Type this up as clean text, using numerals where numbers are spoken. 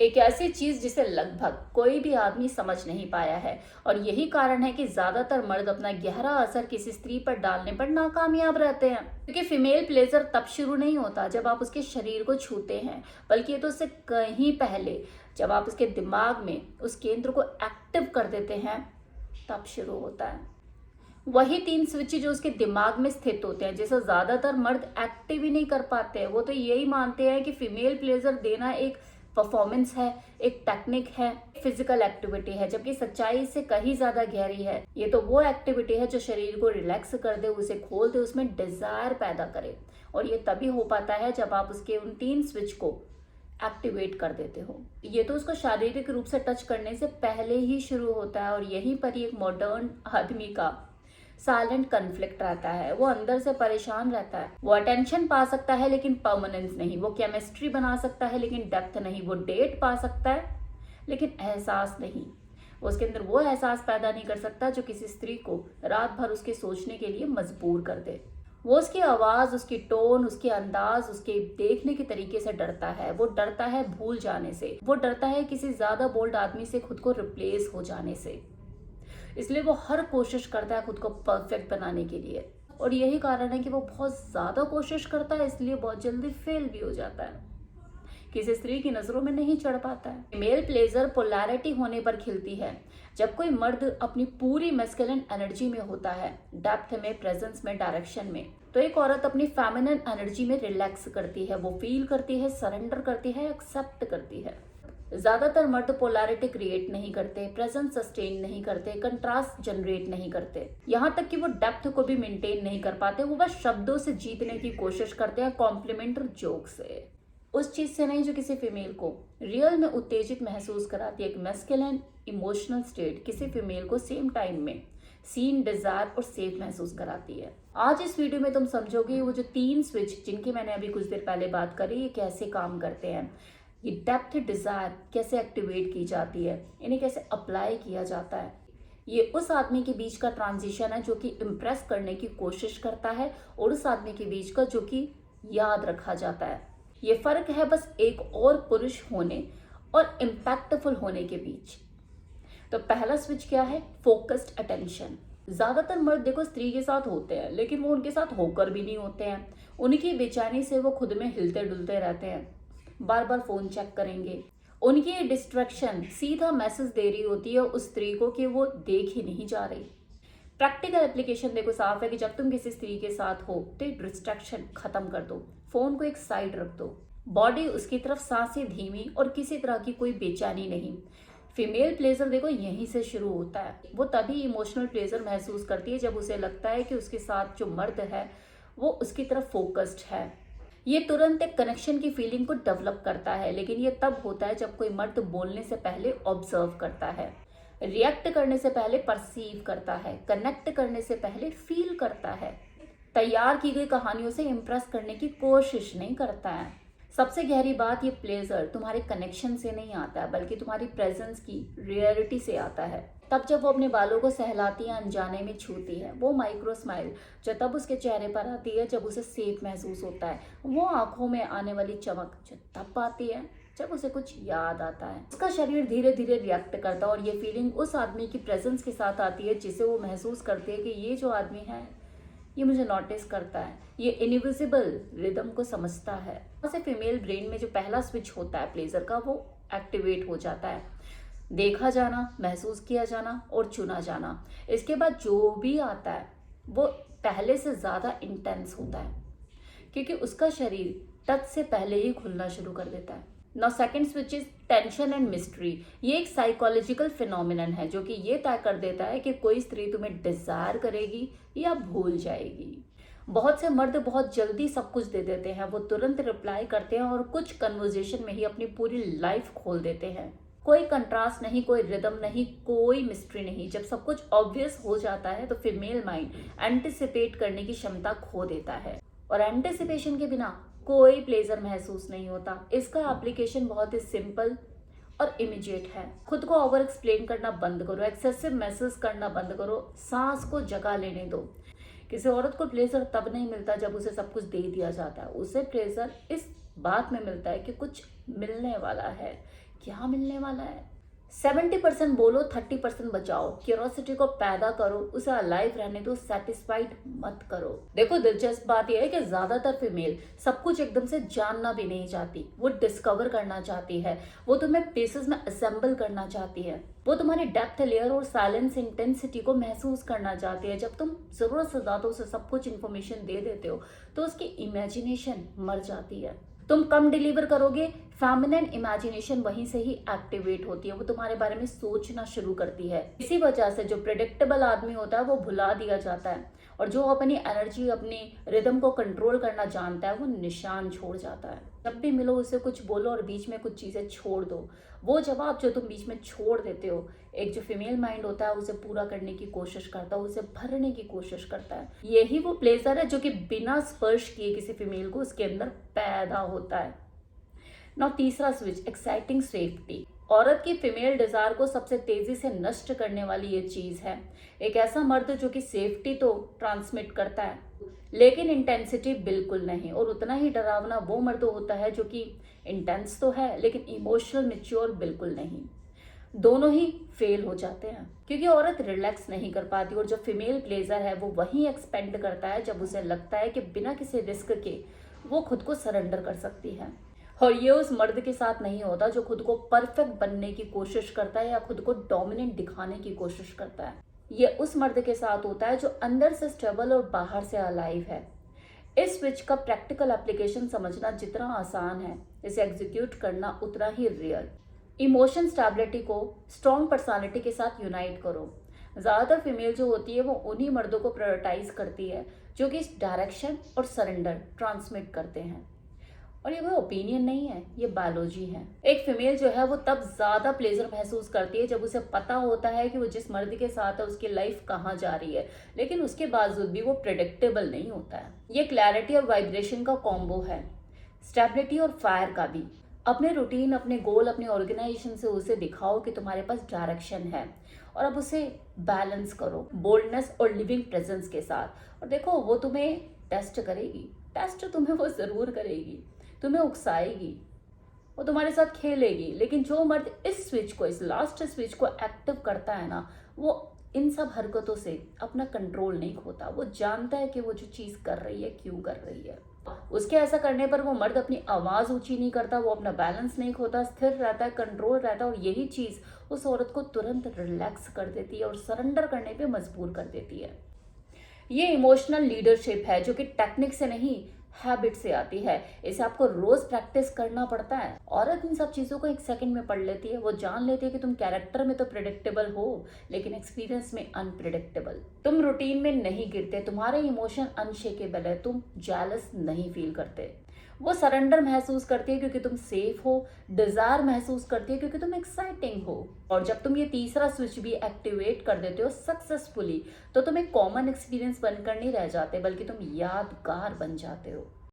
एक ऐसी चीज जिसे लगभग कोई भी आदमी समझ नहीं पाया है, और यही कारण है कि ज्यादातर मर्द अपना गहरा असर किसी स्त्री पर डालने पर नाकामयाब रहते हैं। क्योंकि फीमेल प्लेजर तब शुरू नहीं होता जब आप उसके शरीर को छूते हैं, बल्कि ये तो उससे कहीं पहले, जब आप उसके दिमाग में उस केंद्र को एक्टिव कर देते हैं, तब शुरू होता है। वही 3 स्विच जो उसके दिमाग में स्थित होते हैं, जिसे ज्यादातर मर्द एक्टिव ही नहीं कर पाते हैं। वो तो यही मानते हैं कि फीमेल प्लेजर देना एक परफॉर्मेंस है, एक टेक्निक है, फिजिकल एक्टिविटी है, जबकि सच्चाई इससे कहीं ज्यादा गहरी है। ये तो वो एक्टिविटी है जो शरीर को रिलैक्स कर दे, उसे खोल दे, उसमें डिजायर पैदा करे। और ये तभी हो पाता है जब आप उसके उन 3 स्विच को एक्टिवेट कर देते हो। ये तो उसको शारीरिक रूप से टच करने से पहले ही शुरू होता है, और यहीं पर ही एक मॉडर्न आदमी का साइलेंट कन्फ्लिक्ट रहता है। वो अंदर से परेशान रहता है। वो अटेंशन पा सकता है लेकिन परमानेंस नहीं, वो केमिस्ट्री बना सकता है लेकिन डेप्थ नहीं, वो डेट पा सकता है लेकिन एहसास नहीं। वो उसके अंदर वो एहसास पैदा नहीं कर सकता जो किसी स्त्री को रात भर उसके सोचने के लिए मजबूर कर दे। वो उसकी आवाज, उसकी टोन, उसके अंदाज, उसके देखने के तरीके से डरता है। वो डरता है भूल जाने से, वो डरता है किसी ज्यादा बोल्ड आदमी से खुद को रिप्लेस हो जाने से। इसलिए वो हर कोशिश करता है खुद को परफेक्ट बनाने के लिए, और यही कारण है कि वो बहुत ज्यादा कोशिश करता है, इसलिए बहुत जल्दी फेल भी हो जाता है, किसी स्त्री की नजरों में नहीं चढ़ पाता है। मेल प्लेजर पोलैरिटी होने पर खिलती है। जब कोई मर्द अपनी पूरी मैस्कुलिन एनर्जी में होता है, डेप्थ में, प्रेजेंस में, डायरेक्शन में, तो एक औरत अपनी फेमिनिन एनर्जी में रिलैक्स करती है। वो फील करती है, सरेंडर करती है, एक्सेप्ट करती है। ज्यादातर मर्द पोलैरिटी क्रिएट नहीं करते, प्रेजेंस सस्टेन नहीं करते, कंट्रास्ट जनरेट नहीं करते, यहाँ तक कि वो डेप्थ को भी मेंटेन नहीं कर पाते। वो बस शब्दों से जीतने की कोशिश करते हैं, कॉम्प्लीमेंट और जोक से, उस चीज से नहीं जो किसी फीमेल को रियल में उत्तेजित महसूस कराती है। एक मैस्कुलिन इमोशनल स्टेट किसी फीमेल को सेम टाइम में सीन, डिजायर और सेफ महसूस कराती है। आज इस वीडियो में तुम समझोगे वो जो 3 स्विच जिनकी मैंने अभी कुछ देर पहले बात करी, ये कैसे काम करते हैं, ये डेप्थ, डिजायर कैसे एक्टिवेट की जाती है, इन्हें कैसे अप्लाई किया जाता है। ये उस आदमी के बीच का ट्रांजिशन है जो कि इम्प्रेस करने की कोशिश करता है, और उस आदमी के बीच का जो कि याद रखा जाता है। ये फर्क है बस एक और पुरुष होने और इम्पैक्टफुल होने के बीच। तो पहला स्विच क्या है? Focused attention. ज्यादातर मर्द देखो स्त्री के साथ होते हैं, लेकिन वो उनके साथ होकर भी नहीं होते हैं। उनकी बेचैनी से वो खुद में हिलते डुलते रहते हैं, बार बार फोन चेक करेंगे। उनकी ये डिस्ट्रैक्शन सीधा मैसेज दे रही होती है उस स्त्री को कि वो देख ही नहीं जा रही। प्रैक्टिकल एप्लीकेशन देखो साफ है कि जब तुम किसी स्त्री के साथ हो तो डिस्ट्रैक्शन खत्म कर दो, फोन को एक साइड रख दो, बॉडी उसकी तरफ, सांसें धीमी, और किसी तरह की कोई बेचैनी नहीं। फीमेल प्लेजर देखो यहीं से शुरू होता है। वो तभी इमोशनल प्लेजर महसूस करती है जब उसे लगता है कि उसके साथ जो मर्द है वो उसकी तरफ फोकस्ड है। ये तुरंत एक कनेक्शन की फीलिंग को डेवलप करता है, लेकिन ये तब होता है जब कोई मर्द बोलने से पहले ऑब्जर्व करता है, रिएक्ट करने से पहले परसीव करता है, कनेक्ट करने से पहले फील करता है, तैयार की गई कहानियों से इम्प्रेस करने की कोशिश नहीं करता है। सबसे गहरी बात, ये प्लेजर तुम्हारे कनेक्शन से नहीं आता है, बल्कि तुम्हारी प्रेजेंस की रियलिटी से आता है। तब जब वो अपने बालों को सहलाती है, अनजाने में छूती है, वो माइक्रो स्माइल जो तब उसके चेहरे पर आती है जब उसे सेफ महसूस होता है, वो आंखों में आने वाली चमक जो तब आती है जब उसे कुछ याद आता है। उसका शरीर धीरे धीरे रिएक्ट करता है, और ये फीलिंग उस आदमी की प्रेजेंस के साथ आती है जिसे वो महसूस करती है कि ये जो आदमी है ये मुझे नोटिस करता है, ये इनविजिबल रिदम को समझता है। वैसे फीमेल ब्रेन में जो पहला स्विच होता है प्लेजर का, वो एक्टिवेट हो जाता है। देखा जाना, महसूस किया जाना और चुना जाना। इसके बाद जो भी आता है वो पहले से ज्यादा इंटेंस होता है, क्योंकि उसका शरीर टच से पहले ही खुलना शुरू कर देता है। Now second switch is tension and mystery. ये एक साइकोलॉजिकल फिनोमिनन है जो कि ये तय कर देता है कि कोई स्त्री तुम्हें डिजायर करेगी या भूल जाएगी। बहुत से मर्द बहुत जल्दी सब कुछ दे देते हैं, वो तुरंत रिप्लाई करते हैं और कुछ कन्वर्जेशन में ही अपनी पूरी लाइफ खोल देते हैं। कोई कंट्रास्ट नहीं, कोई रिदम नहीं, कोई मिस्ट्री नहीं। जब सब कुछ ऑब्वियस हो जाता है तो फीमेल माइंड एंटिसिपेट करने की क्षमता खो देता है, और एंटिसिपेशन के बिना कोई प्लेजर महसूस नहीं होता। इसका एप्लीकेशन बहुत ही सिंपल और इमीडिएट है। खुद को ओवर एक्सप्लेन करना बंद करो, एक्सेसिव मैसेज करना बंद करो, सांस को जगह लेने दो। किसी औरत को प्लेजर तब नहीं मिलता जब उसे सब कुछ दे दिया जाता है। उसे प्लेजर इस बात में मिलता है कि कुछ मिलने वाला है, क्या मिलने वाला है। 70% बोलो, 30% बचाओ। क्यूरोसिटी को पैदा करो, उसे अलाइव रहने दो, सेटिस्फाइड मत करो। देखो दिलचस्प बात यह है कि ज्यादातर फीमेल सब कुछ एकदम से जानना भी नहीं चाहती, वो डिस्कवर करना चाहती है, वो तुम्हें पीसेस में असेंबल करना चाहती है, वो तुम्हारी डेप्थ लेयर और साइलेंस इंटेंसिटी को महसूस करना चाहती है। जब तुम जरूरत से ज्यादा उसे सब कुछ इन्फॉर्मेशन दे देते हो तो उसकी इमेजिनेशन मर जाती है। तुम कम डिलीवर करोगे, फेमिनिन इमेजिनेशन वहीं से ही एक्टिवेट होती है, वो तुम्हारे बारे में सोचना शुरू करती है। इसी वजह से जो प्रेडिक्टेबल आदमी होता है वो भुला दिया जाता है, और जो अपनी एनर्जी, अपनी रिदम को कंट्रोल करना जानता है वो निशान छोड़ जाता है। जब भी मिलो उसे कुछ बोलो और बीच में कुछ चीजें छोड़ दो। वो जवाब जो तुम बीच में छोड़ देते हो, एक जो फीमेल माइंड होता है उसे पूरा करने की कोशिश करता है, उसे भरने की कोशिश करता है। यही वो प्लेजर है जो कि बिना स्पर्श किए किसी फीमेल को उसके अंदर पैदा होता है। नाउ तीसरा स्विच, एक्साइटिंग सेफ्टी। औरत की फीमेल डिजायर को सबसे तेजी से नष्ट करने वाली ये चीज है। एक ऐसा मर्द जो कि सेफ्टी तो ट्रांसमिट करता है लेकिन इंटेंसिटी बिल्कुल नहीं, और उतना ही डरावना वो मर्द होता है जो कि इंटेंस तो है लेकिन इमोशनल मैच्योर बिल्कुल नहीं। दोनों ही फेल हो जाते हैं क्योंकि औरत रिलैक्स नहीं कर पाती, और जो फीमेल प्लेजर है वो वही एक्सपेंड करता है जब उसे लगता है कि बिना किसी रिस्क के वो खुद को सरेंडर कर सकती है। और ये उस मर्द के साथ नहीं होता जो खुद को परफेक्ट बनने की कोशिश करता है या खुद को डोमिनेंट दिखाने की कोशिश करता है। ये उस मर्द के साथ होता है जो अंदर से स्टेबल और बाहर से अलाइव है। इस स्विच का प्रैक्टिकल एप्लीकेशन समझना जितना आसान है, इसे एग्जीक्यूट करना उतना ही रियल। इमोशन स्टेबिलिटी को स्ट्रॉन्ग पर्सनालिटी के साथ यूनाइट करो। ज़्यादातर फीमेल जो होती है वो उन्हीं मर्दों को प्रायोरिटाइज करती है जो कि इस डायरेक्शन और सरेंडर ट्रांसमिट करते हैं। और ये कोई ओपिनियन नहीं है, ये बायोलॉजी है। एक फीमेल जो है वो तब ज्यादा प्लेजर महसूस करती है जब उसे पता होता है कि वो जिस मर्द के साथ है उसकी लाइफ कहाँ जा रही है, लेकिन उसके बावजूद भी वो प्रेडिक्टेबल नहीं होता है। ये क्लैरिटी और वाइब्रेशन का कॉम्बो है, स्टेबिलिटी और फायर का भी। अपने रूटीन, अपने गोल, अपने ऑर्गेनाइजेशन से उसे दिखाओ कि तुम्हारे पास डायरेक्शन है, और अब उसे बैलेंस करो बोल्डनेस और लिविंग प्रेजेंस के साथ। और देखो वो तुम्हें टेस्ट करेगी, टेस्ट तुम्हें वो जरूर करेगी, तुम्हें उकसाएगी, वो तुम्हारे साथ खेलेगी। लेकिन जो मर्द इस स्विच को, इस लास्ट स्विच को एक्टिव करता है ना, वो इन सब हरकतों से अपना कंट्रोल नहीं खोता। वो जानता है कि वो जो चीज कर रही है क्यों कर रही है। उसके ऐसा करने पर वो मर्द अपनी आवाज ऊंची नहीं करता, वो अपना बैलेंस नहीं खोता, स्थिर रहता है, कंट्रोल रहता है। और यही चीज उस औरत को तुरंत रिलैक्स कर देती है और सरेंडर करने पे मजबूर कर देती है। ये इमोशनल लीडरशिप है जो कि टेक्निक से नहीं, हैबिट से आती है। इसे आपको रोज प्रैक्टिस करना पड़ता है। औरत इन सब चीजों को एक सेकंड में पढ़ लेती है। वो जान लेती है कि तुम कैरेक्टर में तो प्रेडिक्टेबल हो लेकिन एक्सपीरियंस में अनप्रेडिक्टेबल। तुम रूटीन में नहीं गिरते, तुम्हारे इमोशन अनशेकेबल है, तुम जेलस नहीं फील करते। वो सरेंडर महसूस करती है क्योंकि तुम सेफ हो, डिजायर महसूस करती है क्योंकि तुम एक्साइटिंग हो। और जब तुम ये तीसरा स्विच भी एक्टिवेट कर देते हो सक्सेसफुली, तो तुम एक कॉमन एक्सपीरियंस बनकर नहीं रह जाते बल्कि तुम यादगार बन जाते हो।